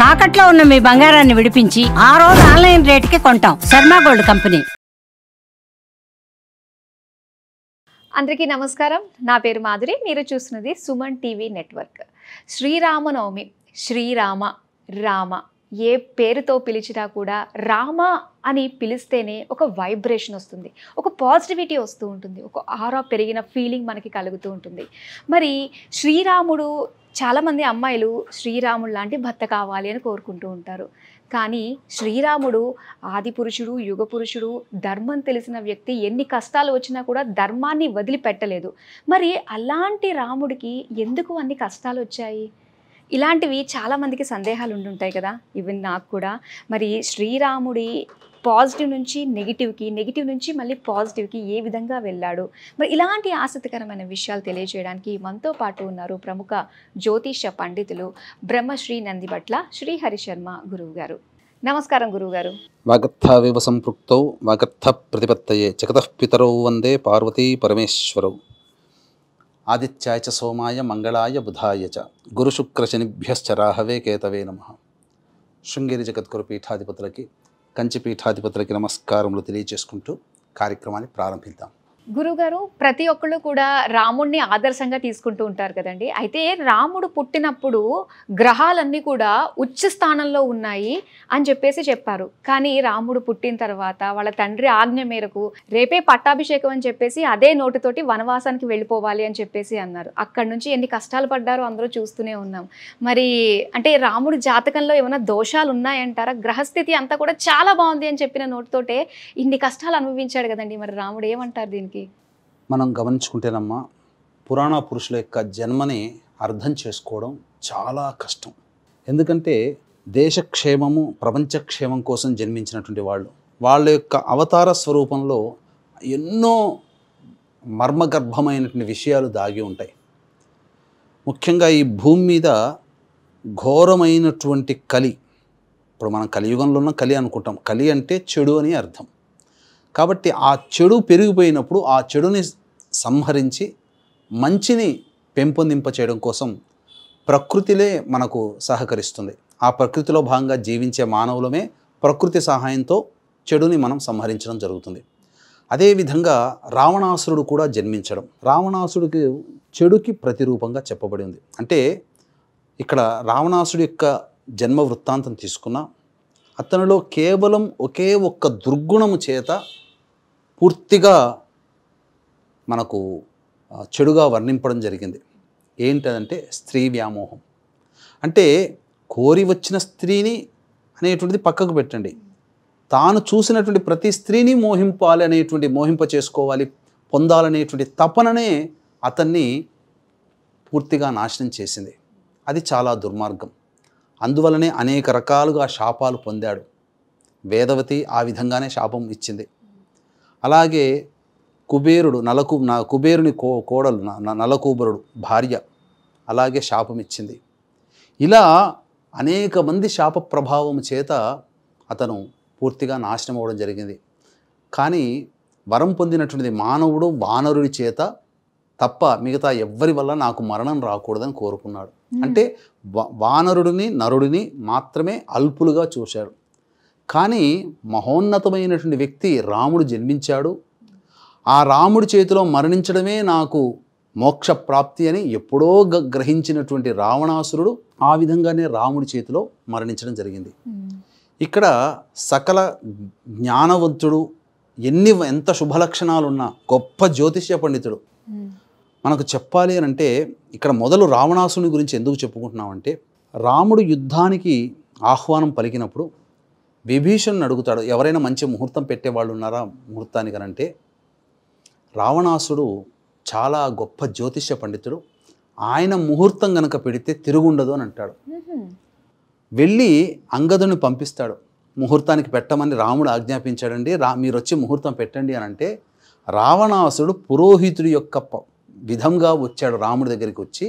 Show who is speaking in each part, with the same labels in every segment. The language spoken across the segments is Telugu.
Speaker 1: తాకట్లో ఉన్న మీ బంగారాన్ని విడిపించి ఆ రోజు ఆన్లైన్ రేటుకి కొంటాం. Sharma gold company.
Speaker 2: అందరికీ నమస్కారం. నా పేరు మాధురి. మీరు చూస్తున్నది సుమన్ టీవీ నెట్వర్క్. శ్రీరామనవమి, శ్రీరామ, రామ ఏ పేరుతో పిలిచినా కూడా రామ అని పిలిస్తేనే ఒక వైబ్రేషన్ వస్తుంది, ఒక పాజిటివిటీ వస్తూ ఉంటుంది, ఒక ఆరా పెరిగిన ఫీలింగ్ మనకి కలుగుతూ ఉంటుంది. మరి శ్రీరాముడు, చాలామంది అమ్మాయిలు శ్రీరాముడు లాంటి భర్త కావాలి అని కోరుకుంటూ ఉంటారు. కానీ శ్రీరాముడు ఆది పురుషుడు, యుగ పురుషుడు, ధర్మం తెలిసిన వ్యక్తి. ఎన్ని కష్టాలు వచ్చినా కూడా ధర్మాన్ని వదిలిపెట్టలేదు. మరి అలాంటి రాముడికి ఎందుకు అన్ని కష్టాలు వచ్చాయి? ఇలాంటివి చాలామందికి సందేహాలు ఉండుంటాయి కదా, ఈవెన్ నాకు కూడా. మరి శ్రీరాముడి పాజిటివ్ నుంచి నెగిటివ్కి, నెగిటివ్ నుంచి మళ్ళీ పాజిటివ్కి ఏ విధంగా వెళ్ళాడు? మరి ఇలాంటి ఆసక్తికరమైన విషయాలు తెలియజేయడానికి మనతో పాటు ఉన్నారు ప్రముఖ జ్యోతిష పండితులు బ్రహ్మశ్రీ నందిబట్ల శ్రీహరి శర్మ గురువు గారు. నమస్కారం గురువుగారు.
Speaker 3: వాగర్థావివ సంపృక్తౌ వాగర్థ ప్రతిపత్తయే జగతః పితరౌ వందే పార్వతీ పరమేశ్వరౌ. ఆదిత్యాయ చ సోమాయ మంగళాయ బుధాయ చ గురుశుక్రశనిభ్యశ్చ రాహవే కేతవే నమః. శృంగేరి జగద్గురు పీఠాధిపతులకి, కంచి పీఠాధిపతులకి నమస్కారములు తెలియజేసుకుంటూ కార్యక్రమాన్ని ప్రారంభిద్దాం.
Speaker 2: గురుగారు, ప్రతి ఒక్కళ్ళు కూడా రాముడిని ఆదర్శంగా తీసుకుంటూ ఉంటారు కదండి. అయితే రాముడు పుట్టినప్పుడు గ్రహాలన్నీ కూడా ఉచ్చ స్థానంలో ఉన్నాయి అని చెప్పారు. కానీ రాముడు పుట్టిన తర్వాత వాళ్ళ తండ్రి ఆజ్ఞ మేరకు రేపే పట్టాభిషేకం అని చెప్పేసి అదే నోటితోటి వనవాసానికి వెళ్ళిపోవాలి అని చెప్పేసి అన్నారు. అక్కడి నుంచి ఎన్ని కష్టాలు పడ్డారో అందరూ చూస్తూనే ఉన్నాం. మరి అంటే రాముడు జాతకంలో ఏమైనా దోషాలు ఉన్నాయంటారా? గ్రహస్థితి అంతా కూడా చాలా బాగుంది అని చెప్పిన నోటితోటే ఇన్ని కష్టాలు అనుభవించాడు కదండి. మరి రాముడు ఏమంటారు దీనికి?
Speaker 3: మనం గమనించుకుంటేనమ్మా, పురాణ పురుషుల యొక్క జన్మని అర్థం చేసుకోవడం చాలా కష్టం. ఎందుకంటే దేశక్షేమము, ప్రపంచక్షేమం కోసం జన్మించినటువంటి వాళ్ళ యొక్క అవతార స్వరూపంలో ఎన్నో మర్మగర్భమైనటువంటి విషయాలు దాగి ఉంటాయి. ముఖ్యంగా ఈ భూమి మీద ఘోరమైనటువంటి కలి, ఇప్పుడు మనం కలియుగంలో ఉన్న కలి అనుకుంటాం. కలి అంటే చెడు అని అర్థం. కాబట్టి ఆ చెడు పెరిగిపోయినప్పుడు ఆ చెడుని సంహరించి మంచిని పెంపొందింపచేయడం కోసం ప్రకృతిలే మనకు సహకరిస్తుంది. ఆ ప్రకృతిలో భాగంగా జీవించే మానవులమే ప్రకృతి సహాయంతో చెడుని మనం సంహరించడం జరుగుతుంది. అదేవిధంగా రావణాసురుడు కూడా జన్మించడం, రావణాసుడికి చెడుకి ప్రతిరూపంగా చెప్పబడి ఉంది. అంటే ఇక్కడ రావణాసుడి యొక్క జన్మ వృత్తాంతం తీసుకున్నా, అతనిలో కేవలం ఒకే ఒక్క దుర్గుణము చేత పూర్తిగా మనకు చెడుగా వర్ణింపడం జరిగింది. ఏంటంటే స్త్రీ వ్యామోహం. అంటే కోరి వచ్చిన స్త్రీని అనేటువంటిది పక్కకు పెట్టండి, తాను చూసినటువంటి ప్రతి స్త్రీని మోహింపాలి అనేటువంటి, మోహింప చేసుకోవాలి, పొందాలనేటువంటి తపననే అతన్ని పూర్తిగా నాశనం చేసింది. అది చాలా దుర్మార్గం. అందువలనే అనేక రకాలుగా శాపాలు పొందాడు. వేదవతి ఆ విధంగానే శాపం ఇచ్చింది. అలాగే కుబేరుడు, కుబేరుని కోడలు నలకూబరుడు భార్య అలాగే శాపం ఇచ్చింది. ఇలా అనేక మంది శాప ప్రభావం చేత అతను పూర్తిగా నాశనం అవ్వడం జరిగింది. కానీ వరం పొందినటువంటిది మానవుడు వానరుడి చేత తప్ప మిగతా ఎవ్వరి వల్ల నాకు మరణం రాకూడదని కోరుకున్నాడు. అంటే వానరుడిని, నరుడిని మాత్రమే అల్పులుగా చూశాడు. కానీ మహోన్నతమైనటువంటి వ్యక్తి రాముడు జన్మించాడు. ఆ రాముడి చేతిలో మరణించడమే నాకు మోక్ష ప్రాప్తి అని ఎప్పుడో గ్రహించినటువంటి రావణాసురుడు ఆ విధంగానే రాముడి చేతిలో మరణించడం జరిగింది. ఇక్కడ సకల జ్ఞానవంతుడు, ఎంత శుభలక్షణాలున్నా గొప్ప జ్యోతిష్య పండితుడు. మనకు చెప్పాలి అని అంటే ఇక్కడ మొదలు రావణాసుని గురించి ఎందుకు చెప్పుకుంటున్నామంటే, రాముడు యుద్ధానికి ఆహ్వానం పలికినప్పుడు విభీషణుని అడుగుతాడు, ఎవరైనా మంచి ముహూర్తం పెట్టేవాళ్ళు ఉన్నారా ముహూర్తానికి అంటే, రావణాసుడు చాలా గొప్ప జ్యోతిష్య పండితుడు, ఆయన ముహూర్తం గనక పెడితే తిరుగుండదు అని అంటాడు. వెళ్ళి అంగదుని పంపిస్తాడు, ముహూర్తానికి పెట్టమని రాముడు ఆజ్ఞాపించాడండి, మీరు వచ్చి ముహూర్తం పెట్టండి అని అంటే, రావణాసుడు పురోహితుడి యొక్క విధంగా వచ్చాడు. రాముడి దగ్గరికి వచ్చి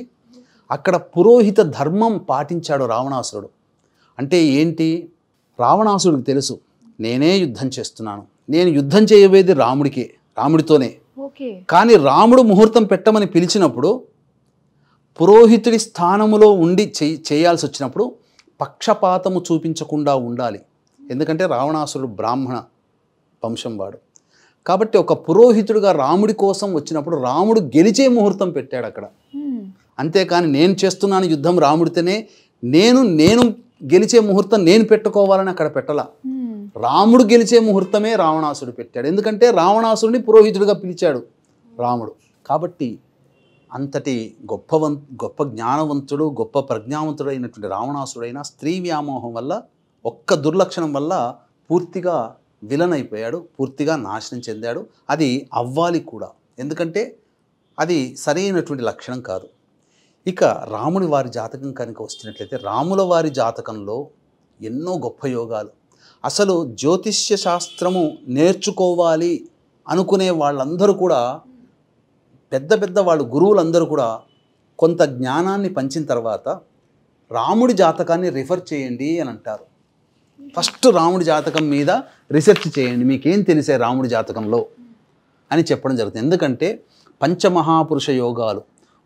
Speaker 3: అక్కడ పురోహిత ధర్మం పాటించాడు రావణాసురుడు. అంటే ఏంటి? రావణాసుడికి తెలుసు, నేనే యుద్ధం చేస్తున్నాను, నేను యుద్ధం చేయబోయేది రాముడితోనే. కానీ రాముడు ముహూర్తం పెట్టమని పిలిచినప్పుడు పురోహితుడి స్థానములో ఉండి చేయాల్సి వచ్చినప్పుడు పక్షపాతము చూపించకుండా ఉండాలి. ఎందుకంటే రావణాసురుడు బ్రాహ్మణ వంశం వాడు. కాబట్టి ఒక పురోహితుడిగా రాముడి కోసం వచ్చినప్పుడు రాముడు గెలిచే ముహూర్తం పెట్టాడు అక్కడ. అంతేకాని నేను చేస్తున్నాను యుద్ధం రాముడితోనే, నేను గెలిచే ముహూర్తం నేను పెట్టుకోవాలని అక్కడ పెట్టలా. రాముడు గెలిచే ముహూర్తమే రావణాసురుడు పెట్టాడు. ఎందుకంటే రావణాసురుడిని పురోహితుడిగా పిలిచాడు రాముడు. కాబట్టి అంతటి గొప్ప జ్ఞానవంతుడు, గొప్ప ప్రజ్ఞావంతుడు అయినటువంటి రావణాసురుడైన స్త్రీ వ్యామోహం వల్ల, ఒక్క దుర్లక్షణం వల్ల పూర్తిగా విలన్ అయిపోయాడు, పూర్తిగా నాశనం చెందాడు. అది అవ్వాలి కూడా, ఎందుకంటే అది సరైనటువంటి లక్షణం కాదు. ఇక రాముని వారి జాతకం కనుక వచ్చినట్లయితే, రాముల వారి జాతకంలో ఎన్నో గొప్ప యోగాలు. అసలు జ్యోతిష్య శాస్త్రము నేర్చుకోవాలి అనుకునే వాళ్ళందరూ కూడా, పెద్ద వాళ్ళు గురువులందరూ కూడా కొంత జ్ఞానాన్ని పంచిన తర్వాత రాముడి జాతకాన్ని రిఫర్ చేయండి అని అంటారు. ఫస్ట్ రాముడి జాతకం మీద రీసెర్చ్ చేయండి, మీకేం తెలిసే రాముడి జాతకంలో అని చెప్పడం జరుగుతుంది. ఎందుకంటే పంచమహాపురుష యోగాలు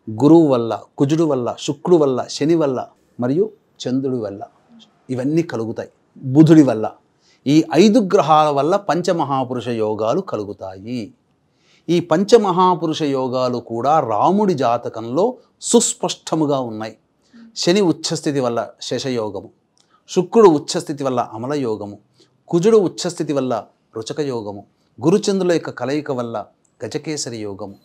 Speaker 3: గురువు వల్ల, కుజుడు వల్ల, శుక్రుడు వల్ల, శని వల్ల మరియు చంద్రుడి వల్ల ఇవన్నీ కలుగుతాయి. బుధుడి వల్ల, ఈ 5 గ్రహాల వల్ల పంచమహాపురుష యోగాలు కలుగుతాయి. ఈ పంచమహాపురుష యోగాలు కూడా రాముడి జాతకంలో సుస్పష్టముగా ఉన్నాయి. శని ఉచ్చస్థితి వల్ల శశయోగము, శుక్రుడు ఉచ్చస్థితి వల్ల అమల యోగము, కుజుడు ఉచ్చస్థితి వల్ల రుచక యోగము, గురుచంద్రుల యొక్క కలయిక వల్ల గజకేసరి యోగము.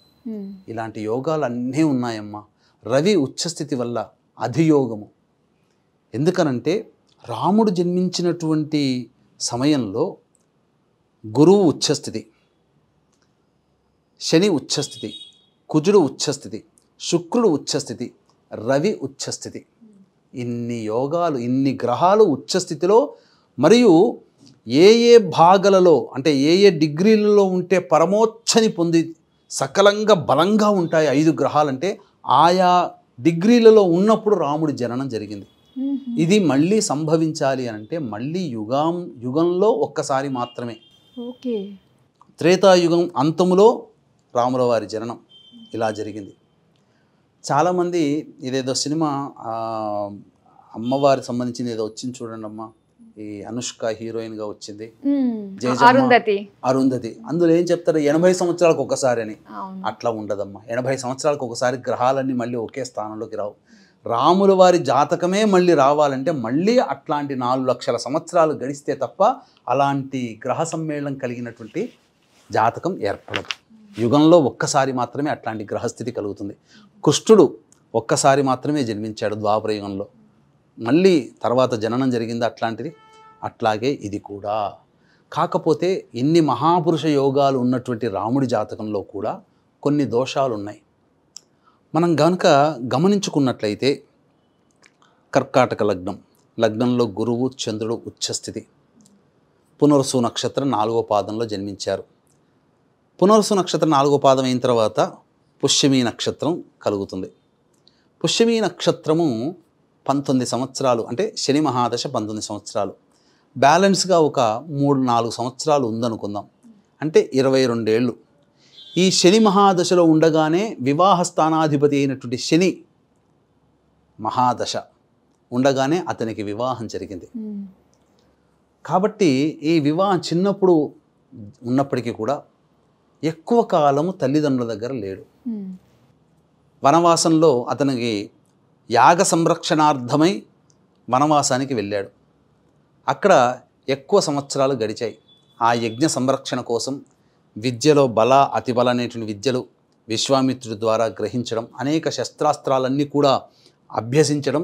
Speaker 3: ఇలాంటి యోగాలు అన్నీ ఉన్నాయమ్మా. రవి ఉచ్చస్థితి వల్ల అధియోగము. ఎందుకనంటే రాముడు జన్మించినటువంటి సమయంలో గురువు ఉచ్చస్థితి, శని ఉచ్చస్థితి, కుజుడు ఉచ్చస్థితి, శుక్రుడు ఉచ్చస్థితి, రవి ఉచ్చస్థితి. ఇన్ని యోగాలు, ఇన్ని గ్రహాలు ఉచ్చస్థితిలో, మరియు ఏ భాగాలలో అంటే ఏ డిగ్రీలలో ఉంటే పరమోచ్చని పొంది సకలంగా బలంగా ఉంటాయి 5 గ్రహాలంటే ఆయా డిగ్రీలలో ఉన్నప్పుడు రాముడి జననం జరిగింది. ఇది మళ్ళీ సంభవించాలి అంటే మళ్ళీ యుగంలో ఒక్కసారి మాత్రమే. త్రేతాయుగం అంతములో రాముల వారి జననం ఇలా జరిగింది. చాలామంది ఇదేదో సినిమా అమ్మవారికి సంబంధించింది ఏదో వచ్చింది చూడండి అమ్మ, ఈ అనుష్క హీరోయిన్గా వచ్చింది, అరుంధతి. అందులో ఏం చెప్తారు, 80 సంవత్సరాలకు ఒకసారి అని. అట్లా ఉండదమ్మా. 80 సంవత్సరాలకు ఒకసారి గ్రహాలన్నీ మళ్ళీ ఒకే స్థానంలోకి రావు. రాముల వారి జాతకమే మళ్ళీ రావాలంటే మళ్ళీ అట్లాంటి 4 లక్షల సంవత్సరాలు గడిస్తే తప్ప అలాంటి గ్రహ సమ్మేళనం కలిగినటువంటి జాతకం ఏర్పడదు. యుగంలో ఒక్కసారి మాత్రమే అట్లాంటి గ్రహస్థితి కలుగుతుంది. కృష్ణుడు ఒక్కసారి మాత్రమే జన్మించాడు ద్వాపర యుగంలో, మళ్ళీ తర్వాత జననం జరిగింది అట్లాంటిది. అట్లాగే ఇది కూడా. కాకపోతే ఇన్ని మహాపురుష యోగాలు ఉన్నటువంటి రాముడి జాతకంలో కూడా కొన్ని దోషాలు ఉన్నాయి. మనం కనుక గమనించుకున్నట్లయితే కర్కాటక లగ్నంలో గురువు చంద్రుడు ఉచ్చస్థితి, పునర్సు నక్షత్రం 4వ పాదంలో జన్మించారు. పునర్సు నక్షత్రం 4వ పాదం అయిన తర్వాత పుష్యమీ నక్షత్రం కలుగుతుంది. పుష్యమీ నక్షత్రము 19 సంవత్సరాలు, అంటే శని మహాదశ 19 సంవత్సరాలు, బ్యాలెన్స్గా ఒక 3-4 సంవత్సరాలు ఉందనుకుందాం, అంటే 22 ఏళ్ళు. ఈ శని మహాదశలో ఉండగానే వివాహ స్థానాధిపతి అయినటువంటి శని మహాదశ ఉండగానే అతనికి వివాహం జరిగింది. కాబట్టి ఈ వివాహం చిన్నప్పుడు ఉన్నప్పటికీ కూడా ఎక్కువ కాలము తల్లిదండ్రుల దగ్గర లేడు. వనవాసంలో అతనికి యాగ సంరక్షణార్థమై వనవాసానికి వెళ్ళాడు. అక్కడ ఎక్కువ సంవత్సరాలు గడిచాయి. ఆ యజ్ఞ సంరక్షణ కోసం విద్యలో బల అతిబల అనేటువంటి విద్యలు విశ్వామిత్రుడి ద్వారా గ్రహించడం, అనేక శస్త్రాస్త్రాలన్నీ కూడా అభ్యసించడం,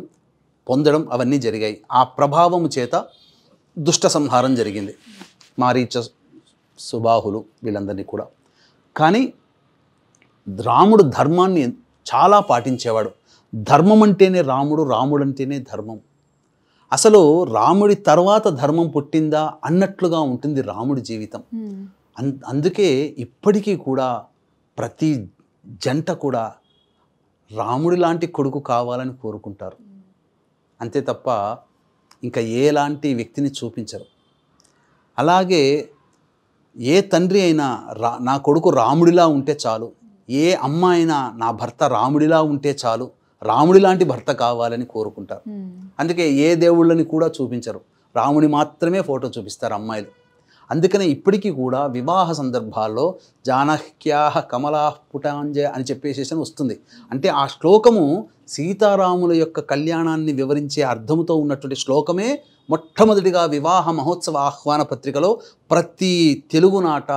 Speaker 3: పొందడం అవన్నీ జరిగాయి. ఆ ప్రభావము చేత దుష్ట సంహారం జరిగింది, మారీచ, సుబాహులు వీళ్ళందరినీ కూడా. కానీ రాముడు ధర్మాన్ని చాలా పాటించేవాడు. ధర్మం అంటేనే రాముడు, రాముడు అంటేనే ధర్మం. అసలు రాముడి తర్వాత ధర్మం పుట్టిందా అన్నట్లుగా ఉంటుంది రాముడి జీవితం. అందుకే ఇప్పటికీ కూడా ప్రతి జంట కూడా రాముడి లాంటి కొడుకు కావాలని కోరుకుంటారు, అంతే తప్ప ఇంకా ఎలాంటి వ్యక్తిని చూపించరు. అలాగే ఏ తండ్రి అయినా నా కొడుకు రాముడిలా ఉంటే చాలు, ఏ అమ్మ అయినా నా భర్త రాముడిలా ఉంటే చాలు, రాముడి లాంటి భర్త కావాలని కోరుకుంటారు. అందుకే ఏ దేవుళ్ళని కూడా చూపించరు, రాముని మాత్రమే ఫోటో చూపిస్తారు అమ్మాయిలు. అందుకనే ఇప్పటికీ కూడా వివాహ సందర్భాల్లో జానక్యాహ కమలా పుటాంజ అని చెప్పేసేసి వస్తుంది. అంటే ఆ శ్లోకము సీతారాముల యొక్క కళ్యాణాన్ని వివరించే అర్థముతో ఉన్నటువంటి శ్లోకమే మొట్టమొదటిగా వివాహ మహోత్సవ ఆహ్వాన పత్రికలో ప్రతి తెలుగునాట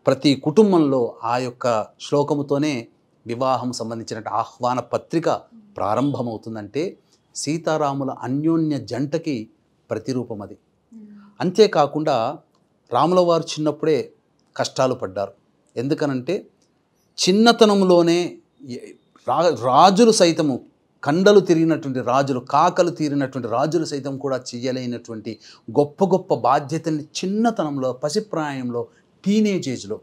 Speaker 3: ప్రతి కుటుంబంలో ఆ యొక్క శ్లోకముతోనే వివాహం సంబంధించిన ఆహ్వాన పత్రిక ప్రారంభమవుతుందంటే సీతారాముల అన్యోన్య జంటకి ప్రతిరూపం అది. అంతేకాకుండా రాముల వారు చిన్నప్పుడే కష్టాలు పడ్డారు. ఎందుకనంటే చిన్నతనంలోనే రాజులు సైతము, కండలు తిరిగినటువంటి రాజులు, కాకలు తీరినటువంటి రాజులు సైతం కూడా చేయలేనటువంటి గొప్ప గొప్ప బాధ్యతల్ని చిన్నతనంలో, పసిప్రాయంలో, టీనేజ్ ఏజ్లో,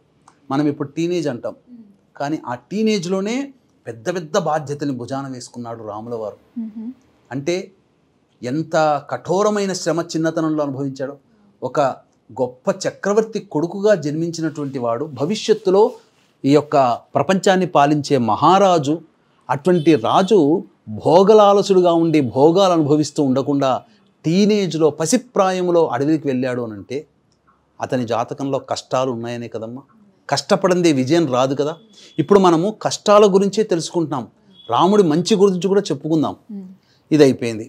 Speaker 3: మనం ఇప్పుడు టీనేజ్ అంటాం కానీ ఆ టీనేజ్లోనే పెద్ద పెద్ద బాధ్యతని భుజాన వేసుకున్నాడు రాముల వారు. అంటే ఎంత కఠోరమైన శ్రమ చిన్నతనంలో అనుభవించాడో. ఒక గొప్ప చక్రవర్తి కొడుకుగా జన్మించినటువంటి వాడు భవిష్యత్తులో ఈ యొక్క ప్రపంచాన్ని పాలించే మహారాజు. అటువంటి రాజు భోగలాలసుడుగా ఉండి భోగాలు అనుభవిస్తూ ఉండకుండా టీనేజ్లో, పసిప్రాయంలో అడవికి వెళ్ళాడు అని అంటే అతని జాతకంలో కష్టాలు ఉన్నాయనే కదమ్మా. కష్టపడిందే విజయం రాదు కదా. ఇప్పుడు మనము కష్టాల గురించే తెలుసుకుంటున్నాం, రాముడి మంచి గురించి కూడా చెప్పుకుందాం. ఇది అయిపోయింది.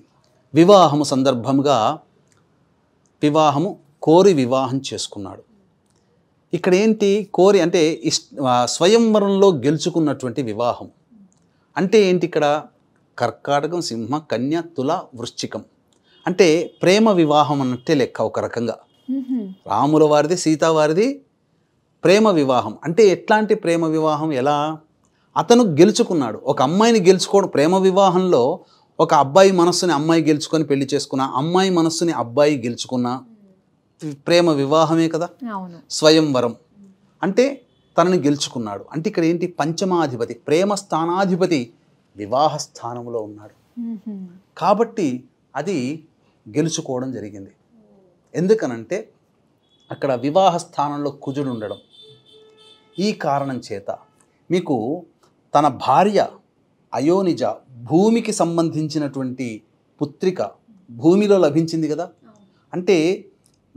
Speaker 3: వివాహము సందర్భంగా కోరి వివాహం చేసుకున్నాడు. ఇక్కడ ఏంటి కోరి అంటే స్వయంవరంలో గెలుచుకున్నటువంటి వివాహం అంటే ఏంటి? ఇక్కడ కర్కాటకం, సింహ, కన్య, తుల, వృశ్చికం అంటే ప్రేమ వివాహం అన్నట్టే లెక్క ఒక రకంగా. రాముల వారిది, సీతావారిది ప్రేమ వివాహం. అంటే ఎట్లాంటి ప్రేమ వివాహం? ఎలా? అతను గెలుచుకున్నాడు, ఒక అమ్మాయిని గెలుచుకోవడం. ప్రేమ వివాహంలో ఒక అబ్బాయి మనస్సుని అమ్మాయి గెలుచుకొని పెళ్లి చేసుకున్న, అమ్మాయి మనస్సుని అబ్బాయి గెలుచుకున్న ప్రేమ వివాహమే కదా స్వయంవరం. అంటే తనని గెలుచుకున్నాడు. అంటే ఇక్కడ ఏంటి? పంచమాధిపతి, ప్రేమ స్థానాధిపతి వివాహ స్థానంలో ఉన్నాడు కాబట్టి అది గెలుచుకోవడం జరిగింది. ఎందుకనంటే అక్కడ వివాహ స్థానంలో కుజుడు ఉండడం. ఈ కారణం చేత మీకు తన భార్య అయోనిజ, భూమికి సంబంధించినటువంటి పుత్రిక భూమిలో లభించింది కదా. అంటే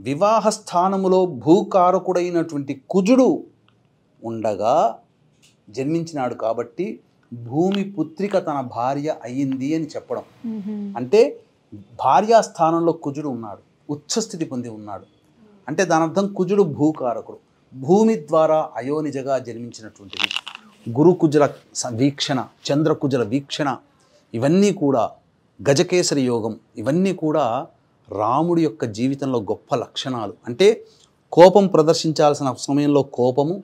Speaker 3: వివాహ స్థానములో భూకారకుడైనటువంటి కుజుడు ఉండగా జన్మించినాడు కాబట్టి భూమి పుత్రిక తన భార్య అయ్యింది అని చెప్పడం. అంటే భార్యా స్థానంలో కుజుడు ఉన్నాడు, ఉచ్చస్థితి పొంది ఉన్నాడు. అంటే దాని అర్థం కుజుడు భూకారకుడు, భూమి ద్వారా అయోనిజగా జన్మించినటువంటిది. గురుకుజుల వీక్షణ, చంద్రకుజుల వీక్షణ, ఇవన్నీ కూడా గజకేసరి యోగం, ఇవన్నీ కూడా రాముడి యొక్క జీవితంలో గొప్ప లక్షణాలు. అంటే కోపం ప్రదర్శించాల్సిన సమయంలో కోపము,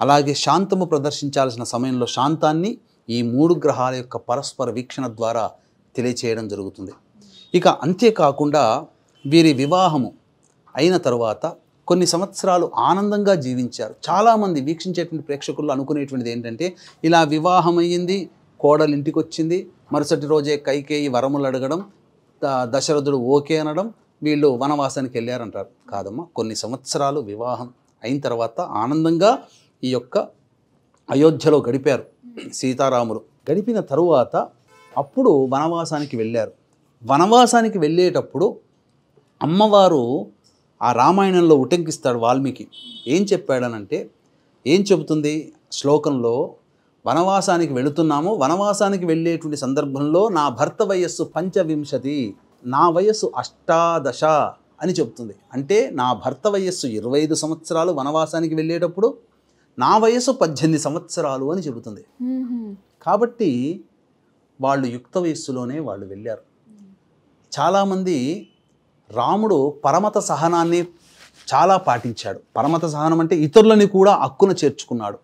Speaker 3: అలాగే శాంతము ప్రదర్శించాల్సిన సమయంలో శాంతాన్ని ఈ మూడు గ్రహాల యొక్క పరస్పర వీక్షణ ద్వారా తెలియచేయడం జరుగుతుంది. ఇక అంతేకాకుండా వీరి వివాహము అయిన తరువాత కొన్ని సంవత్సరాలు ఆనందంగా జీవించారు. చాలామంది వీక్షించేటువంటి ప్రేక్షకులు అనుకునేటువంటిది ఏంటంటే, ఇలా వివాహం అయ్యింది, కోడలు ఇంటికి వచ్చింది, మరుసటి రోజే కైకేయి వరములు అడగడం, దశరథుడు ఓకే అనడం, వీళ్ళు వనవాసానికి వెళ్ళారంటారు. కాదమ్మా, కొన్ని సంవత్సరాలు వివాహం అయిన తర్వాత ఆనందంగా ఈ యొక్క అయోధ్యలో గడిపారు సీతారాములు. గడిపిన తరువాత అప్పుడు వనవాసానికి వెళ్ళారు. వనవాసానికి వెళ్ళేటప్పుడు అమ్మవారు ఆ రామాయణంలో ఉటంకిస్తాడు వాల్మీకి. ఏం చెప్పాడనంటే, ఏం చెబుతుంది శ్లోకంలో? వనవాసానికి వెళుతున్నాము, వనవాసానికి వెళ్ళేటువంటి సందర్భంలో నా భర్త వయస్సు 25, నా వయస్సు 18 అని చెప్తుంది. అంటే నా భర్త వయస్సు 25 సంవత్సరాలు వనవాసానికి వెళ్ళేటప్పుడు నా వయస్సు 18 సంవత్సరాలు అని చెబుతుంది. కాబట్టి వాళ్ళు యుక్త వయస్సులోనే వాళ్ళు వెళ్ళారు. చాలామంది రాముడు పరమత సహనాన్ని చాలా పాటించాడు. పరమత సహనం అంటే ఇతరులని కూడా హక్కున చేర్చుకున్నాడు.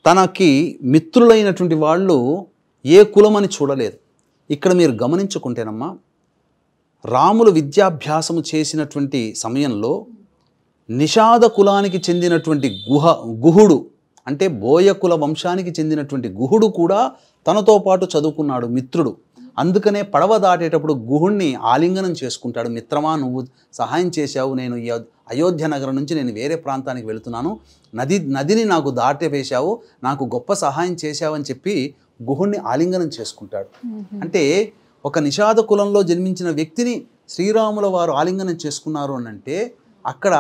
Speaker 3: తనకి మిత్రులైనటువంటి వాళ్ళు ఏ కులమని చూడలేదు. ఇక్కడ మీరు గమనించుకుంటేనమ్మా, రాములు విద్యాభ్యాసము చేసినటువంటి సమయంలో నిషాద కులానికి చెందినటువంటి గుహుడు అంటే బోయ కుల వంశానికి చెందినటువంటి గుహుడు కూడా తనతో పాటు చదువుకున్నాడు, మిత్రుడు. అందుకనే పడవ దాటేటప్పుడు గుహుణ్ణి ఆలింగనం చేసుకుంటాడు. మిత్రమా, నువ్వు సహాయం చేశావు, నేను ఈ అయోధ్య నగరం నుంచి నేను వేరే ప్రాంతానికి వెళుతున్నాను, నదిని నాకు దాటవేశావు, నాకు గొప్ప సహాయం చేశావని చెప్పి గుహుణ్ణి ఆలింగనం చేసుకుంటాడు. అంటే ఒక నిషాద కులంలో జన్మించిన వ్యక్తిని శ్రీరాముల వారు ఆలింగనం చేసుకున్నారు అని అంటే అక్కడ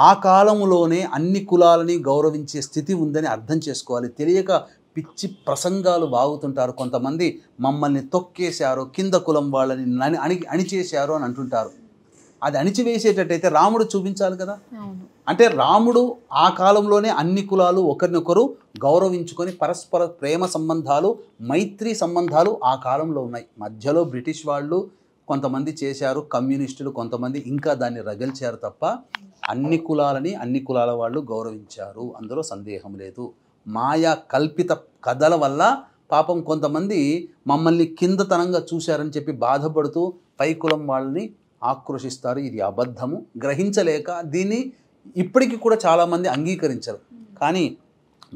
Speaker 3: ఆ కాలంలోనే అన్ని కులాలని గౌరవించే స్థితి ఉందని అర్థం చేసుకోవాలి. తెలియక పిచ్చి ప్రసంగాలు బాగుతుంటారు కొంతమంది. మమ్మల్ని తొక్కేశారు, కింద కులం వాళ్ళని అణిచేశారు అని అంటుంటారు. అది అణిచివేసేటట్టయితే రాముడు చూపించాలి కదా. అంటే రాముడు ఆ కాలంలోనే అన్ని కులాలు ఒకరినొకరు గౌరవించుకొని పరస్పర ప్రేమ సంబంధాలు, మైత్రి సంబంధాలు ఆ కాలంలో ఉన్నాయి. మధ్యలో బ్రిటిష్ వాళ్ళు కొంతమంది చేశారు, కమ్యూనిస్టులు కొంతమంది ఇంకా దాన్ని రగిల్చారు తప్ప అన్ని కులాలని అన్ని కులాల వాళ్ళు గౌరవించారు, అందులో సందేహం లేదు. మాయా కల్పిత కథల వల్ల పాపం కొంతమంది మమ్మల్ని కిందతనంగా చూశారని చెప్పి బాధపడుతూ పై కులం వాళ్ళని ఆక్రోషిస్తారు. ఇది అబద్ధము. గ్రహించలేక దీన్ని ఇప్పటికీ కూడా చాలామంది అంగీకరించరు. కానీ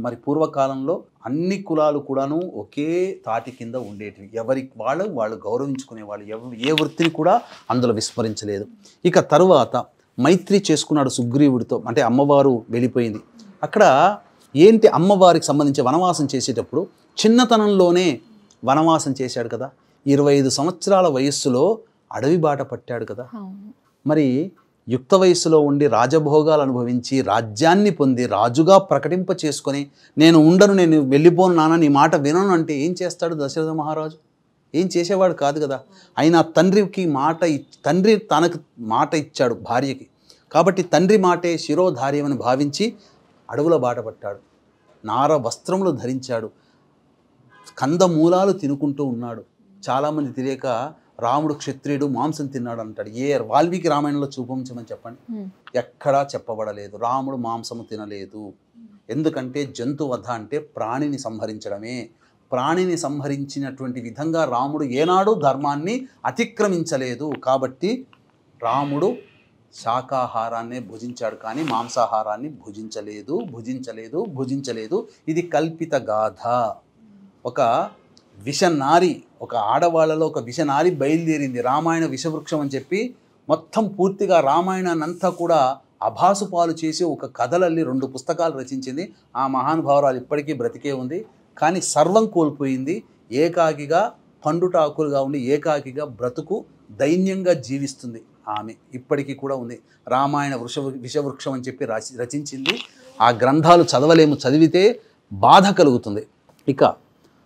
Speaker 3: మరి పూర్వకాలంలో అన్ని కులాలు కూడాను ఒకే తాటి కింద ఉండేటివి. ఎవరికి వాళ్ళు గౌరవించుకునేవాళ్ళు. ఏ వృత్తిని కూడా అందులో విస్మరించలేదు. ఇక తరువాత మైత్రి చేసుకున్నాడు సుగ్రీవుడితో. అంటే అమ్మవారు వెళ్ళిపోయింది. అక్కడ ఏంటి, అమ్మవారికి సంబంధించి వనవాసం చేసేటప్పుడు చిన్నతనంలోనే వనవాసం చేశాడు కదా. 25 సంవత్సరాల వయస్సులో అడవి బాట పట్టాడు కదా. మరి యుక్త వయస్సులో ఉండి రాజభోగాలు అనుభవించి రాజ్యాన్ని పొంది రాజుగా ప్రకటింప చేసుకొని నేను వెళ్ళిపోను నాన్న, నీ మాట వినను అంటే ఏం చేస్తాడు దశరథ మహారాజు? ఏం చేసేవాడు కాదు కదా. అయినా తండ్రి తనకు మాట ఇచ్చాడు భార్యకి. కాబట్టి తండ్రి మాటే శిరోధార్యమని భావించి అడవుల బాట పట్టాడు. నార వస్త్రములు ధరించాడు. కందమూలాలు తినుకుంటూ ఉన్నాడు. చాలామంది తెలియక రాముడు క్షత్రియుడు, మాంసం తిన్నాడు అంటాడు. వాల్మీకి రామాయణంలో చూపించమని చెప్పండి, ఎక్కడా చెప్పబడలేదు. రాముడు మాంసము తినలేదు. ఎందుకంటే జంతువధ అంటే ప్రాణిని సంహరించడమే. ప్రాణిని సంహరించినటువంటి విధంగా రాముడు ఏనాడు ధర్మాన్ని అతిక్రమించలేదు. కాబట్టి రాముడు శాకాహారాన్నే భుజించాడు, కానీ మాంసాహారాన్ని భుజించలేదు. ఇది కల్పిత గాథ. ఒక విషనారి, ఒక ఆడవాళ్ళలో ఒక విషనారి బయలుదేరింది. రామాయణ విషవృక్షం అని చెప్పి మొత్తం పూర్తిగా రామాయణాన్ని అంతా కూడా అభాసుపాలు చేసి ఒక కథలల్లి 2 పుస్తకాలు రచించింది. ఆ మహానుభావురాలు ఇప్పటికీ బ్రతికే ఉంది. కానీ సర్వం కోల్పోయింది. ఏకాకిగా పండుటాకులుగా ఉండి ఏకాకిగా బ్రతుకు దైన్యంగా జీవిస్తుంది ఆమె. ఇప్పటికీ కూడా ఉంది. రామాయణ విషవృక్షం అని చెప్పి రచించింది. ఆ గ్రంథాలు చదవలేము, చదివితే బాధ కలుగుతుంది. ఇక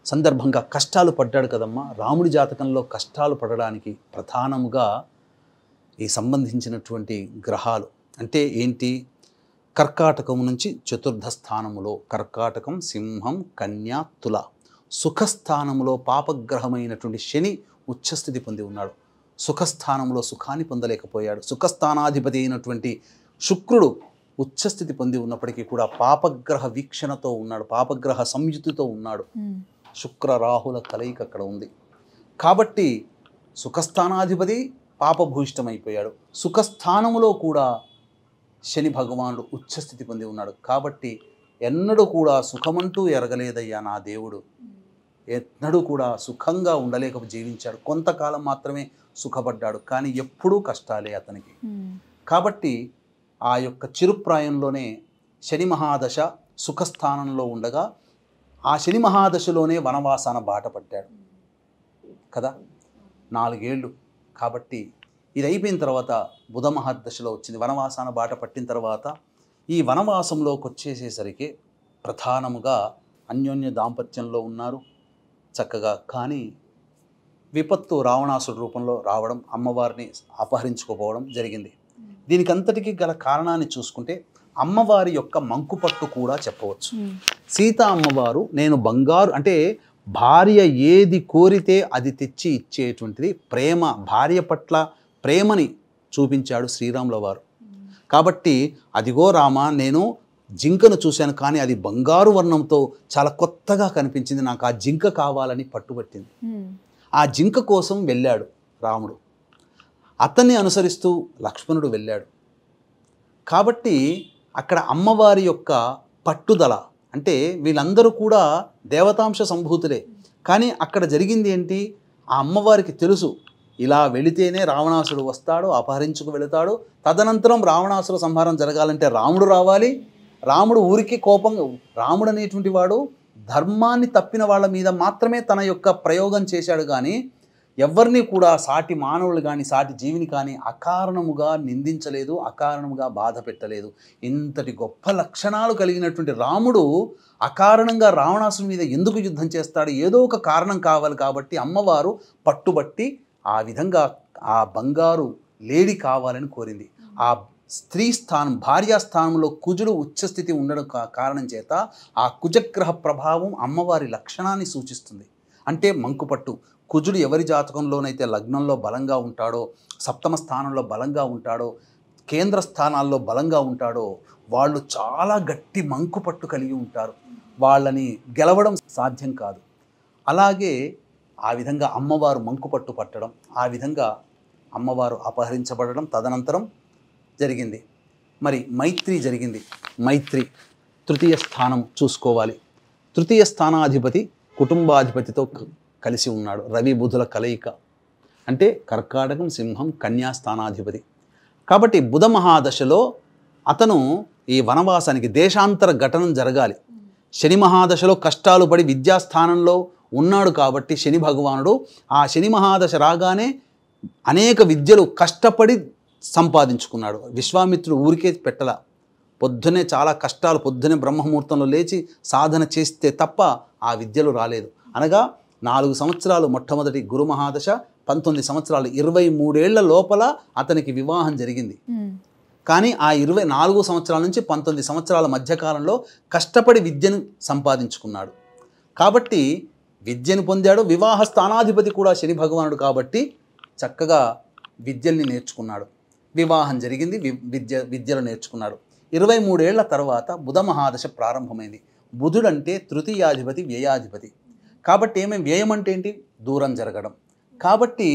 Speaker 3: సందర్భంగా కష్టాలు పడ్డాడు కదమ్మా. రాముడి జాతకంలో కష్టాలు పడడానికి ప్రధానముగా ఈ సంబంధించినటువంటి గ్రహాలు అంటే ఏంటి, కర్కాటకం నుంచి చతుర్థ స్థానములో కర్కాటకం, సింహం, కన్యా, తుల సుఖస్థానములో పాపగ్రహమైనటువంటి శని ఉచ్చస్థితి పొంది ఉన్నాడు. సుఖస్థానంలో సుఖాన్ని పొందలేకపోయాడు. సుఖస్థానాధిపతి అయినటువంటి శుక్రుడు ఉచ్చస్థితి పొంది ఉన్నప్పటికీ కూడా పాపగ్రహ వీక్షణతో ఉన్నాడు, పాపగ్రహ సంయుతితో ఉన్నాడు. శుక్ర రాహుల కలయిక అక్కడ ఉంది. కాబట్టి సుఖస్థానాధిపతి పాపభూయిష్టమైపోయాడు. సుఖస్థానములో కూడా శని భగవానుడు ఉచ్చస్థితి పొంది ఉన్నాడు. కాబట్టి ఎన్నడూ కూడా సుఖమంటూ ఎరగలేదయ్యా నా దేవుడు. ఎన్నడూ కూడా సుఖంగా ఉండలేక జీవించాడు. కొంతకాలం మాత్రమే సుఖపడ్డాడు, కానీ ఎప్పుడూ కష్టాలే అతనికి. కాబట్టి ఆ యొక్క చిరుప్రాయంలోనే శని మహాదశ సుఖస్థానంలో ఉండగా ఆ శని మహాదశలోనే వనవాసాన బాట పట్టాడు కదా 4 ఏళ్ళు. కాబట్టి ఇది అయిపోయిన తర్వాత బుధ మహాదశలో వచ్చింది. వనవాసాన బాట పట్టిన తర్వాత ఈ వనవాసంలోకి వచ్చేసేసరికి ప్రధానముగా అన్యోన్య దాంపత్యంలో ఉన్నారు చక్కగా. కానీ విపత్తు రావణాసుడి రూపంలో రావడం, అమ్మవారిని అపహరించుకోపోవడం జరిగింది. దీనికంతటికీ గల కారణాన్ని చూసుకుంటే అమ్మవారి యొక్క మంకుపట్టు కూడా చెప్పవచ్చు. సీతా అమ్మవారు నేను బంగారు అంటే భార్య ఏది కోరితే అది తెచ్చి ఇచ్చేటువంటిది ప్రేమ. భార్య పట్ల ప్రేమని చూపించాడు శ్రీరాముల వారు. కాబట్టి అదిగో రామ, నేను జింకను చూశాను, కానీ అది బంగారు వర్ణంతో చాలా కొత్తగా కనిపించింది, నాకు ఆ జింక కావాలని పట్టుబట్టింది. ఆ జింక కోసం వెళ్ళాడు రాముడు. అతన్ని అనుసరిస్తూ లక్ష్మణుడు వెళ్ళాడు. కాబట్టి అక్కడ అమ్మవారి యొక్క పట్టుదల అంటే వీళ్ళందరూ కూడా దేవతాంశ సంభూతులే. కానీ అక్కడ జరిగింది ఏంటి, ఆ అమ్మవారికి తెలుసు ఇలా వెళితేనే రావణాసుడు వస్తాడు, అపహరించుకు వెళతాడు. తదనంతరం రావణాసుర సంహారం జరగాలంటే రాముడు రావాలి. రాముడు ఊరికి కోపంగా, రాముడు అనేటువంటి వాడు ధర్మాన్ని తప్పిన వాళ్ళ మీద మాత్రమే తన యొక్క ప్రయోగం చేశాడు. కానీ ఎవరిని కూడా సాటి మానవులు కానీ సాటి జీవిని కానీ అకారణముగా నిందించలేదు, అకారణముగా బాధ పెట్టలేదు. ఇంతటి గొప్ప లక్షణాలు కలిగినటువంటి రాముడు అకారణంగా రావణాసుని మీద ఎందుకు యుద్ధం చేస్తాడు? ఏదో ఒక కారణం కావాలి కాబట్టి అమ్మవారు పట్టుబట్టి ఆ విధంగా ఆ బంగారు లేడి కావాలని కోరింది. ఆ స్త్రీ స్థానం, భార్యాస్థానంలో కుజుడు ఉచ్చస్థితి ఉండడం కారణం చేత ఆ కుజగ్రహ ప్రభావం అమ్మవారి లక్షణాన్ని సూచిస్తుంది. అంటే మంకుపట్టు. కుజుడు ఎవరి జాతకంలోనైతే లగ్నంలో బలంగా ఉంటాడో, సప్తమ స్థానంలో బలంగా ఉంటాడో, కేంద్ర స్థానాల్లో బలంగా ఉంటాడో వాళ్ళు చాలా గట్టి మంకుపట్టు కలిగి ఉంటారు. వాళ్ళని గెలవడం సాధ్యం కాదు. అలాగే ఆ విధంగా అమ్మవారు మంకుపట్టు పట్టడం, ఆ విధంగా అమ్మవారు అపహరించబడడం తదనంతరం జరిగింది. మరి మైత్రి జరిగింది. మైత్రి తృతీయ స్థానం చూసుకోవాలి. తృతీయ స్థానాధిపతి కుటుంబాధిపతితో కలిసి ఉన్నాడు. రవి బుధుల కలయిక అంటే కర్కాటకం, సింహం, కన్యా స్థానాధిపతి. కాబట్టి బుధ మహాదశలో అతను ఈ వనవాసానికి దేశాంతర ఘటన జరగాలి. శని మహాదశలో కష్టాలు పడి విద్యాస్థానంలో ఉన్నాడు కాబట్టి శని భగవానుడు ఆ శని మహాదశ రాగానే అనేక విద్యలు కష్టపడి సంపాదించుకున్నాడు. విశ్వామిత్రుడు ఊరికే పెట్టల. పొద్దునే చాలా కష్టాలు, పొద్దునే బ్రహ్మముహూర్తంలో లేచి సాధన చేస్తే తప్ప ఆ విద్యలు రాలేదు. అనగా 4 సంవత్సరాలు మొట్టమొదటి గురు మహాదశ, 19 సంవత్సరాలు 23 ఏళ్ల లోపల అతనికి వివాహం జరిగింది. కానీ ఆ 24 సంవత్సరాల నుంచి 19 సంవత్సరాల మధ్యకాలంలో కష్టపడి విద్యను సంపాదించుకున్నాడు. కాబట్టి విద్యను పొందాడు. వివాహ స్థానాధిపతి కూడా శని భగవానుడు కాబట్టి చక్కగా విద్యల్ని నేర్చుకున్నాడు. వివాహం జరిగింది, విద్యలు నేర్చుకున్నాడు. 23 ఏళ్ల తర్వాత బుధ మహాదశ ప్రారంభమైంది. బుధుడంటే తృతీయాధిపతి, వ్యయాధిపతి. కాబట్టి వ్యయం అంటే ఏంటి? దూరం జరగడం. కాబట్టి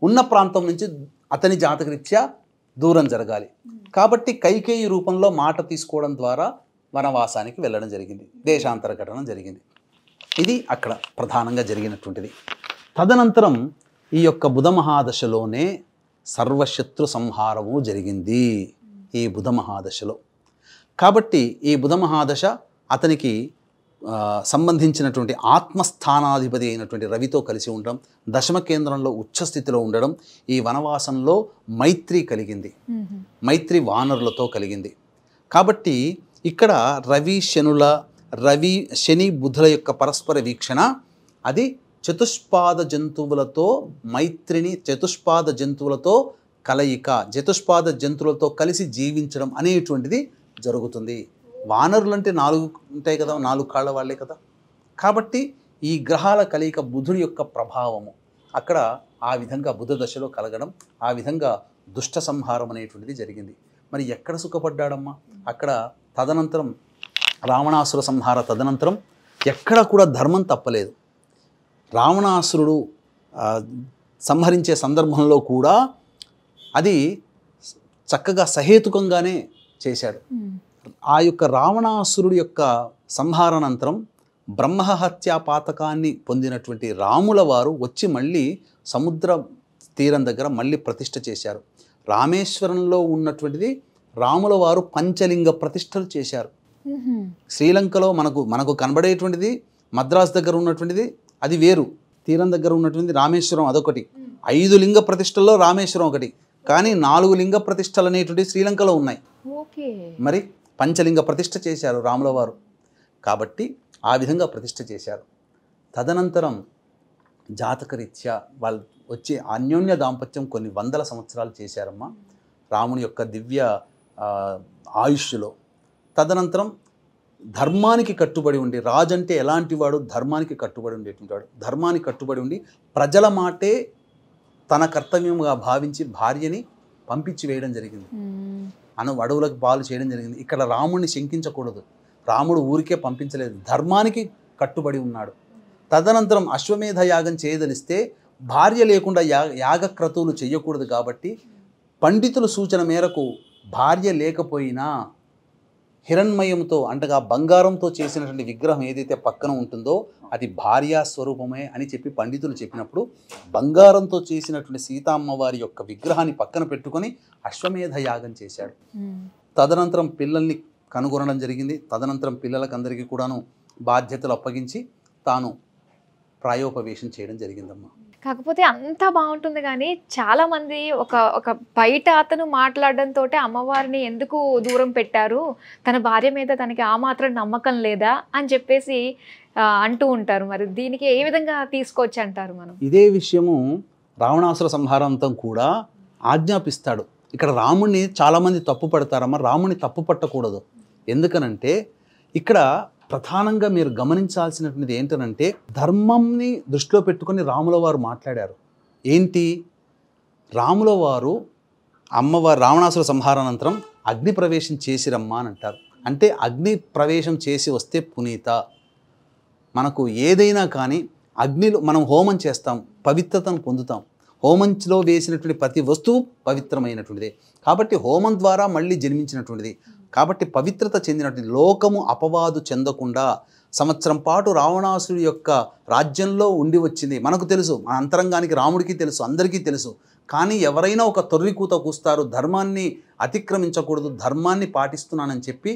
Speaker 3: ఉన్న ప్రాంతం నుంచి అతని జాతకరీత్యా దూరం జరగాలి. కాబట్టి కైకేయి రూపంలో మాట తీసుకోవడం ద్వారా వనవాసానికి వెళ్ళడం జరిగింది. దేశాంతర ఘటన జరిగింది. ఇది అక్కడ ప్రధానంగా జరిగినటువంటిది. తదనంతరం ఈ యొక్క బుధ మహాదశలోనే సర్వశత్రు సంహారము జరిగింది ఈ బుధ మహాదశలో. కాబట్టి ఈ బుధ మహాదశ అతనికి సంబంధించినటువంటి ఆత్మస్థానాధిపతి అయినటువంటి రవితో కలిసి ఉండడం, దశమ కేంద్రంలో ఉచ్చస్థితిలో ఉండడం, ఈ వనవాసంలో మైత్రి కలిగింది. మైత్రి వానరులతో కలిగింది. కాబట్టి ఇక్కడ శని బుధుల యొక్క పరస్పర వీక్షణ అది చతుష్పాద జంతువులతో మైత్రిని, చతుష్పాద జంతువులతో కలయిక, చతుష్పాద జంతువులతో కలిసి జీవించడం అనేటువంటిది జరుగుతుంది. వానరులు అంటే 4 ఉంటాయి కదా, 4 కాళ్ళ వాళ్ళే కదా. కాబట్టి ఈ గ్రహాల కలయిక బుధుడి యొక్క ప్రభావము అక్కడ ఆ విధంగా బుధ దశలో కలగడం, ఆ విధంగా దుష్ట సంహారం అనేటువంటిది జరిగింది. మరి ఎక్కడ సుఖపడ్డాడమ్మా? అక్కడ తదనంతరం రావణాసుర సంహార తదనంతరం ఎక్కడ కూడా ధర్మం తప్పలేదు. రావణాసురుడు సంహరించే సందర్భంలో కూడా అది చక్కగా సహేతుకంగానే చేశాడు. ఆ యొక్క రావణాసురుడి యొక్క సంహారానంతరం బ్రహ్మహత్యా పాతకాన్ని పొందినటువంటి రాముల వారు వచ్చి మళ్ళీ సముద్ర తీరం దగ్గర మళ్ళీ ప్రతిష్ఠ చేశారు. రామేశ్వరంలో ఉన్నటువంటిది రాముల వారు పంచలింగ ప్రతిష్టలు చేశారు. శ్రీలంకలో మనకు కనబడేటువంటిది మద్రాసు దగ్గర ఉన్నటువంటిది అది వేరు, తీరం దగ్గర ఉన్నటువంటిది రామేశ్వరం అదొకటి. 5 లింగ ప్రతిష్టల్లో రామేశ్వరం ఒకటి, కానీ 4 లింగ ప్రతిష్టలు అనేటువంటివి శ్రీలంకలో ఉన్నాయి. మరి పంచలింగ ప్రతిష్ఠ చేశారు రాముల వారు. కాబట్టి ఆ విధంగా ప్రతిష్ఠ చేశారు. తదనంతరం జాతకరీత్యా వాళ్ళు వచ్చి అన్యోన్య దాంపత్యం కొన్ని వందల సంవత్సరాలు చేశారమ్మా రాముని యొక్క దివ్య ఆయుష్లో. తదనంతరం ధర్మానికి కట్టుబడి ఉండి, రాజు అంటే ఎలాంటి వాడు? ధర్మానికి కట్టుబడి ఉండేటువంటి వాడు. ధర్మానికి కట్టుబడి ఉండి ప్రజల మాటే తన కర్తవ్యంగా భావించి భార్యని పంపించి వేయడం జరిగింది. అడవులకు పాలు చేయడం జరిగింది. ఇక్కడ రాముడిని శంకించకూడదు. రాముడు ఊరికే పంపించలేదు, ధర్మానికి కట్టుబడి ఉన్నాడు. తదనంతరం అశ్వమేధ యాగం చేయదలిస్తే భార్య లేకుండా యాగక్రతువులు చేయకూడదు. కాబట్టి పండితుల సూచన మేరకు భార్య లేకపోయినా హిరణ్మయంతో అంటగా బంగారంతో చేసినటువంటి విగ్రహం ఏదైతే పక్కన ఉంటుందో అది భార్యా స్వరూపమే అని చెప్పి పండితులు చెప్పినప్పుడు బంగారంతో చేసినటువంటి సీతామ్మవారి యొక్క విగ్రహాన్ని పక్కన పెట్టుకొని అశ్వమేధ యాగం చేశాడు. తదనంతరం పిల్లల్ని కనుగొనడం జరిగింది. తదనంతరం పిల్లలకందరికీ కూడాను బాధ్యతలు అప్పగించి తాను ప్రాయోపవేశం చేయడం జరిగిందమ్మా.
Speaker 2: కాకపోతే అంతా బాగుంటుంది కానీ చాలా మంది ఒక ఒక బయట అతను మాట్లాడడంతో అమ్మవారిని ఎందుకు దూరం పెట్టారు, తన భార్య మీద తనకి ఆ మాత్రం నమ్మకం లేదా అని చెప్పేసి అంటూ ఉంటారు. మరి దీనికి ఏ విధంగా తీసుకోవచ్చు అంటారు మనం?
Speaker 3: ఇదే విషయము రావణాసుర సంహారాంతం కూడా ఆజ్ఞాపిస్తాడు. ఇక్కడ రాముడిని చాలామంది తప్పు పడతారమ్మా. రాముడిని తప్పు పట్టకూడదు. ఎందుకనంటే ఇక్కడ ప్రధానంగా మీరు గమనించాల్సినటువంటిది ఏంటనంటే ధర్మంని దృష్టిలో పెట్టుకొని రాముల వారు మాట్లాడారు. ఏంటి, రాముల వారు అమ్మవారు రావణాసుర సంహారానంతరం అగ్ని ప్రవేశం చేసిరమ్మా అని అంటారు. అంటే అగ్ని ప్రవేశం చేసి వస్తే పునీత. మనకు ఏదైనా కానీ అగ్నిలో మనం హోమం చేస్తాం, పవిత్రతను పొందుతాం. హోమంలో వేసినటువంటి ప్రతి వస్తువు పవిత్రమైనటువంటిదే. కాబట్టి హోమం ద్వారా మళ్ళీ జన్మించినటువంటిది. కాబట్టి పవిత్రత చెందినటువంటి లోకము అపవాదు చెందకుండా సంవత్సరం పాటు రావణాసుడి యొక్క రాజ్యంలో ఉండి వచ్చింది. మనకు తెలుసు, మన అంతరంగానికి రాముడికి తెలుసు, అందరికీ తెలుసు. కానీ ఎవరైనా ఒక తొర్రికూత కూస్తారు, ధర్మాన్ని అతిక్రమించకూడదు, ధర్మాన్ని పాటిస్తున్నానని చెప్పి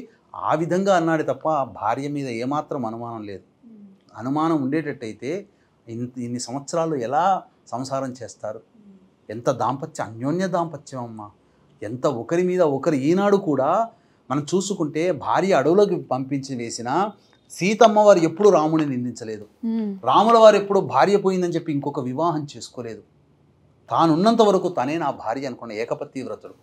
Speaker 3: ఆ విధంగా అన్నాడు తప్ప భార్య మీద ఏమాత్రం అనుమానం లేదు. అనుమానం ఉండేటట్టయితే ఇన్ని సంవత్సరాలు ఎలా సంసారం చేస్తారు? ఎంత దాంపత్యం, అన్యోన్య దాంపత్యం అమ్మా. ఎంత ఒకరి మీద ఒకరు. ఈనాడు కూడా మనం చూసుకుంటే భార్య అడవులోకి పంపించి వేసిన సీతమ్మ వారు ఎప్పుడు రాముని నిందించలేదు. రాముల వారు ఎప్పుడు భార్య పోయిందని చెప్పి ఇంకొక వివాహం చేసుకోలేదు. తానున్నంత వరకు తనే నా భార్య అనుకున్న ఏకపత్తి వ్రతుడు.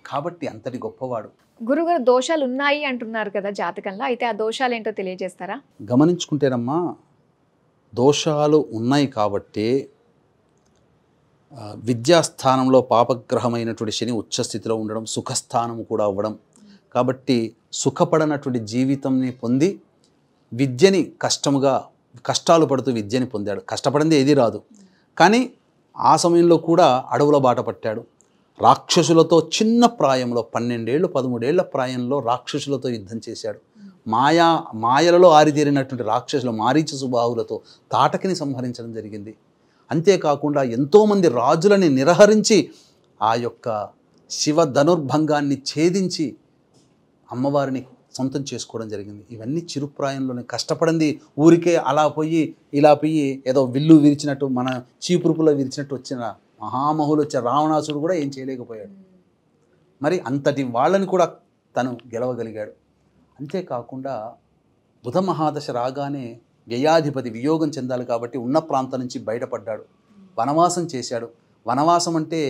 Speaker 3: కాబట్టి అంతటి గొప్పవాడు.
Speaker 2: గురుగారు దోషాలు ఉన్నాయి అంటున్నారు కదా జాతకంలో, అయితే ఆ దోషాలు ఏంటో తెలియజేస్తారా?
Speaker 3: గమనించుకుంటేనమ్మా, దోషాలు ఉన్నాయి కాబట్టి విద్యాస్థానంలో పాపగ్రహమైనటువంటి శని ఉచ్చస్థితిలో ఉండడం, సుఖస్థానము కూడా అవ్వడం. కాబట్టి సుఖపడనటువంటి జీవితంని పొంది విద్యని కష్టాలు పడుతూ విద్యని పొందాడు. కష్టపడింది ఏది రాదు. కానీ ఆ సమయంలో కూడా అడవుల బాట పట్టాడు. రాక్షసులతో చిన్న ప్రాయంలో 12 ఏళ్ళు 13 ఏళ్ల ప్రాయంలో రాక్షసులతో యుద్ధం చేశాడు. మాయలలో ఆరితేరినటువంటి రాక్షసులు మారీచ సుబాహులతో తాటకిని సంహరించడం జరిగింది. అంతేకాకుండా ఎంతోమంది రాజులని నిర్హరించి ఆ యొక్క శివ ధనుర్భంగాన్ని ఛేదించి అమ్మవారిని సొంతం చేసుకోవడం జరిగింది. ఇవన్నీ చిరుప్రాయంలోనే కష్టపడింది. ఊరికే అలా పోయి ఇలా పోయి ఏదో విల్లు విరిచినట్టు, మన చీపురుపులో విరిచినట్టు వచ్చిన మహామహులు వచ్చే రావణాసుడు కూడా ఏం చేయలేకపోయాడు. మరి అంతటి వాళ్ళని కూడా తను గెలవగలిగాడు. అంతేకాకుండా బుధ మహాదశ రాగానే వ్యయాధిపతి వియోగం చెందాలి కాబట్టి ఉన్న ప్రాంతం నుంచి బయటపడ్డాడు. వనవాసం చేశాడు. వనవాసం అంటే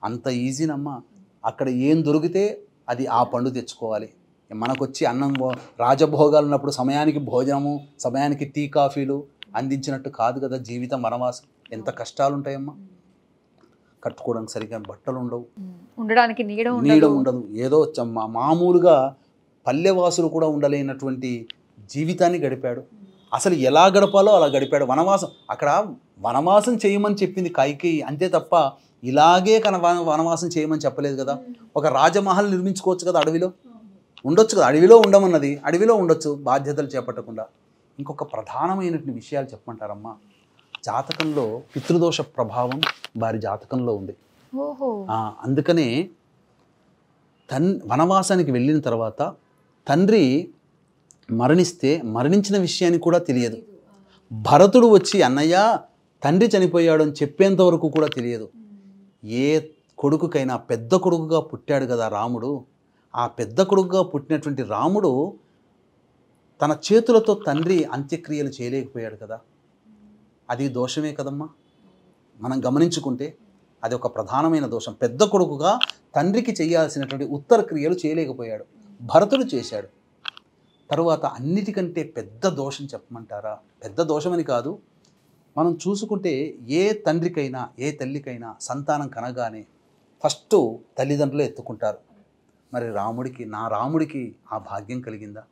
Speaker 3: అంత ఈజీనమ్మా. అక్కడ ఏం దొరికితే అది ఆ పండు తెచ్చుకోవాలి. మనకొచ్చి అన్నం రాజభోగాలు ఉన్నప్పుడు సమయానికి భోజనము, సమయానికి టీ కాఫీలు అందించినట్టు కాదు కదా జీవితం. వనవాసం ఎంత కష్టాలు ఉంటాయమ్మా. కట్టుకోవడానికి సరిగ్గా బట్టలు ఉండవు,
Speaker 2: ఉండడానికి
Speaker 3: నీడ ఉండదు. ఏదో మామూలుగా పల్లెవాసులు కూడా ఉండలేనటువంటి జీవితాన్ని గడిపాడు. అసలు ఎలా గడపాలో అలా గడిపాడు. వనవాసం అక్కడ వనవాసం చేయమని చెప్పింది కైకేయి అంతే తప్ప ఇలాగే వనవాసం చేయమని చెప్పలేదు కదా. ఒక రాజమహల్ నిర్మించుకోవచ్చు కదా, అడవిలో ఉండొచ్చు కదా. అడవిలో ఉండమన్నది, అడవిలో ఉండొచ్చు బాధ్యతలు చేపట్టకుండా. ఇంకొక ప్రధానమైనటువంటి విషయాలు చెప్పమంటారమ్మా. జాతకంలో పితృదోష ప్రభావం వారి జాతకంలో ఉంది. అందుకనే వనవాసానికి వెళ్ళిన తర్వాత తండ్రి మరణిస్తే మరణించిన విషయాన్ని కూడా తెలియదు. భరతుడు వచ్చి అన్నయ్య తండ్రి చనిపోయాడు అని చెప్పేంత వరకు కూడా తెలియదు. ఏ కొడుకుకైనా పెద్ద కొడుకుగా పుట్టాడు కదా రాముడు. ఆ పెద్ద కొడుకుగా పుట్టినటువంటి రాముడు తన చేతులతో తండ్రి అంత్యక్రియలు చేయలేకపోయాడు కదా. అది దోషమే కదమ్మా. మనం గమనించుకుంటే అది ఒక ప్రధానమైన దోషం. పెద్ద కొడుకుగా తండ్రికి చేయాల్సినటువంటి ఉత్తర క్రియలు చేయలేకపోయాడు. భరతుడు చేశాడు. తరువాత అన్నిటికంటే పెద్ద దోషం చెప్పమంటారా? పెద్ద దోషమని కాదు, మనం చూసుకుంటే ఏ తండ్రికైనా ఏ తల్లికైనా సంతానం కనగానే ఫస్ట్ తల్లిదండ్రులు ఎత్తుకుంటారు. మరి నా రాముడికి ఆ భాగ్యం కలిగిందా?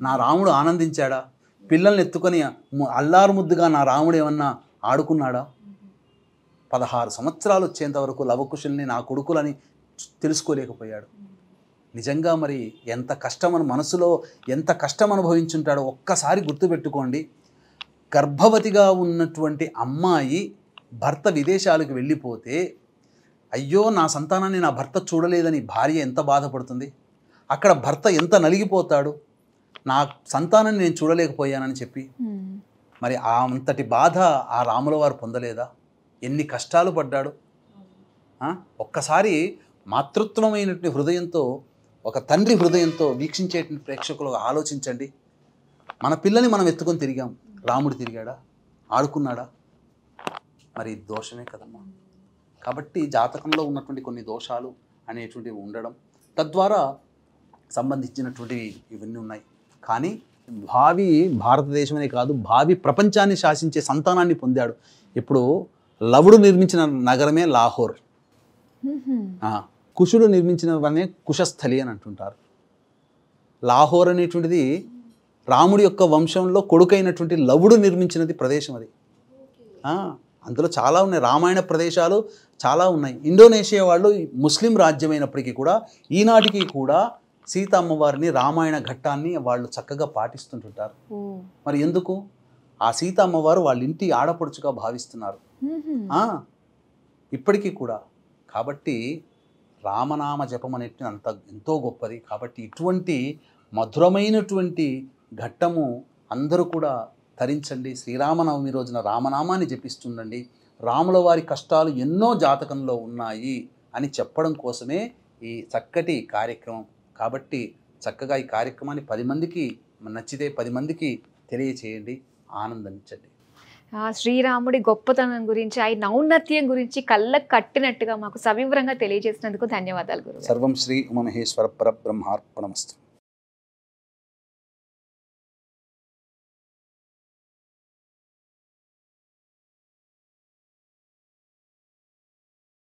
Speaker 3: నా రాముడు ఆనందించాడా? పిల్లల్ని ఎత్తుకొని అల్లారు ముద్దుగా నా రాముడు ఏమన్నా ఆడుకున్నాడా? 16 సంవత్సరాలు వచ్చేంత వరకు లవకుశుల్ని నా కొడుకులని తెలుసుకోలేకపోయాడు. నిజంగా మరి ఎంత కష్టం మనసులో ఎంత కష్టం అనుభవించుంటాడో ఒక్కసారి గుర్తుపెట్టుకోండి. గర్భవతిగా ఉన్నటువంటి అమ్మాయి భర్త విదేశాలకు వెళ్ళిపోతే అయ్యో నా సంతానాన్ని నా భర్త చూడలేదని భార్య ఎంత బాధపడుతుంది. అక్కడ భర్త ఎంత నలిగిపోతాడు. నా సంతానాన్ని నేను చూడలేకపోయానని చెప్పి. మరి ఆ అంతటి బాధ ఆ రాముల వారు పొందలేదా? ఎన్ని కష్టాలు పడ్డాడు. ఒక్కసారి మాతృత్వమైనటువంటి హృదయంతో, ఒక తండ్రి హృదయంతో వీక్షించేటువంటి ప్రేక్షకులు ఆలోచించండి. మన పిల్లని మనం ఎత్తుకొని తిరిగాం, రాముడు తిరిగాడా? ఆడుకున్నాడా? మరి దోషమే కదమ్మా. కాబట్టి జాతకంలో ఉన్నటువంటి కొన్ని దోషాలు అనేటువంటివి ఉండడం, తద్వారా సంబంధించినటువంటివి ఇవన్నీ ఉన్నాయి. కానీ భావి భారతదేశమనే కాదు, భావి ప్రపంచాన్ని శాసించే సంతానాన్ని పొందాడు. ఇప్పుడు లవుడు నిర్మించిన నగరమే లాహోర్, కుషుడు నిర్మించినవనే కుశస్థలి అని అంటుంటారు. లాహోర్ అనేటువంటిది రాముడి యొక్క వంశంలో కొడుకైనటువంటి లవుడు నిర్మించినది ప్రదేశం అది. అందులో చాలా ఉన్నాయి, రామాయణ ప్రదేశాలు చాలా ఉన్నాయి. ఇండోనేషియా వాళ్ళు ముస్లిం రాజ్యమైనప్పటికీ కూడా ఈనాటికి కూడా సీతమ్మవారిని, రామాయణ ఘట్టాన్ని వాళ్ళు చక్కగా పాటిస్తుంటుంటారు. మరి ఎందుకు? ఆ సీతమ్మవారు వాళ్ళ ఇంటి ఆడపడుచుగా భావిస్తున్నారు ఇప్పటికీ కూడా. కాబట్టి రామనామ జపం అనేది ఎంతో గొప్పది. కాబట్టి ఇటువంటి మధురమైనటువంటి ఘట్టము అందరూ కూడా తరించండి. శ్రీరామనవమి రోజున రామనామాన్ని జపిస్తుండండి. రాముల వారి కష్టాలు ఎన్నో జాతకంలో ఉన్నాయి అని చెప్పడం కోసమే ఈ చక్కటి కార్యక్రమం. కాబట్టి చక్కగా ఈ కార్యక్రమాన్ని 10 మందికి నచ్చితే 10 మందికి తెలియచేయండి, ఆనందించండి.
Speaker 2: శ్రీరాముడి గొప్పతనం గురించి, ఆయన ఔన్నత్యం గురించి కళ్ళకు కట్టినట్టుగా మాకు సవివరంగా తెలియజేసినందుకు ధన్యవాదాలు గురుగారు.
Speaker 3: సర్వం శ్రీ ఉమామహేశ్వర పరబ్రహ్మార్పణమస్తు.